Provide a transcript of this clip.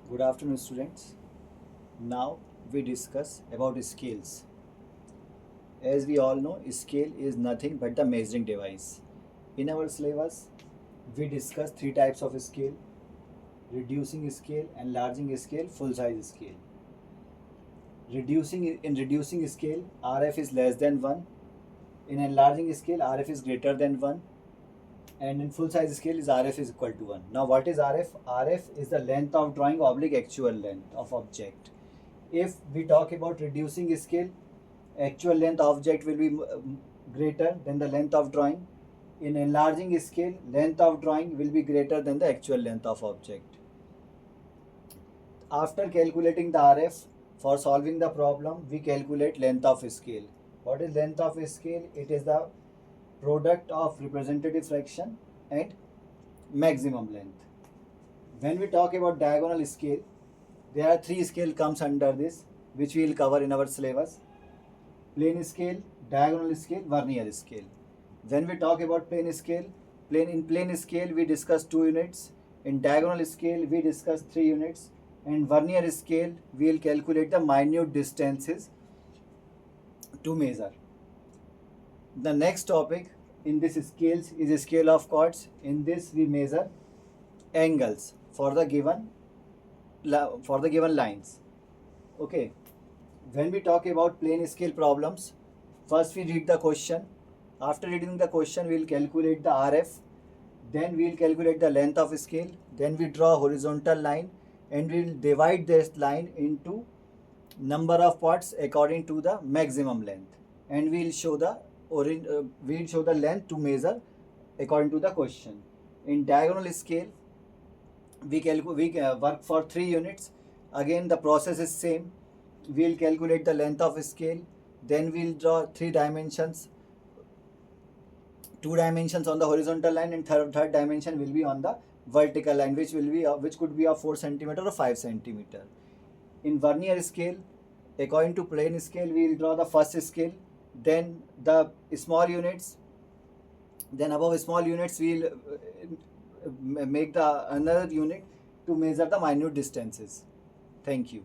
Good afternoon, students. Now we discuss about scales. As we all know, scale is nothing but the measuring device. In our syllabus, we discuss three types of scale: reducing scale, enlarging scale, full size scale. Reducing scale, RF is less than 1. In enlarging scale, RF is greater than 1. And in full size scale is RF is equal to 1. Now what is RF? RF is the length of drawing oblique actual length of object. If we talk about reducing scale, actual length object will be greater than the length of drawing. In enlarging scale, length of drawing will be greater than the actual length of object. After calculating the RF, for solving the problem, we calculate length of scale. What is length of scale? It is the product of representative fraction and maximum length. When we talk about diagonal scale, there are three scale comes under this, which we will cover in our syllabus: plane scale, diagonal scale, vernier scale. When we talk about plane scale, in plane scale we discuss 2 units, in diagonal scale we discuss 3 units, and vernier scale we will calculate the minute distances to measure. The next topic in this scales is a scale of chords. In this we measure angles for the given lines. Okay. When we talk about plane scale problems, first we read the question. After reading the question, we will calculate the RF. Then we will calculate the length of scale. Then we draw a horizontal line and we will divide this line into number of parts according to the maximum length. And we will show the length to measure according to the question. In diagonal scale, we work for 3 units. Again, the process is same. We will calculate the length of scale. Then we will draw 3 dimensions. 2 dimensions on the horizontal line, and third dimension will be on the vertical line, which could be of 4 centimeter or 5 centimeter. In vernier scale, according to plane scale, we will draw the first scale, then the small units, then above small units we will make the another unit to measure the minute distances. Thank you.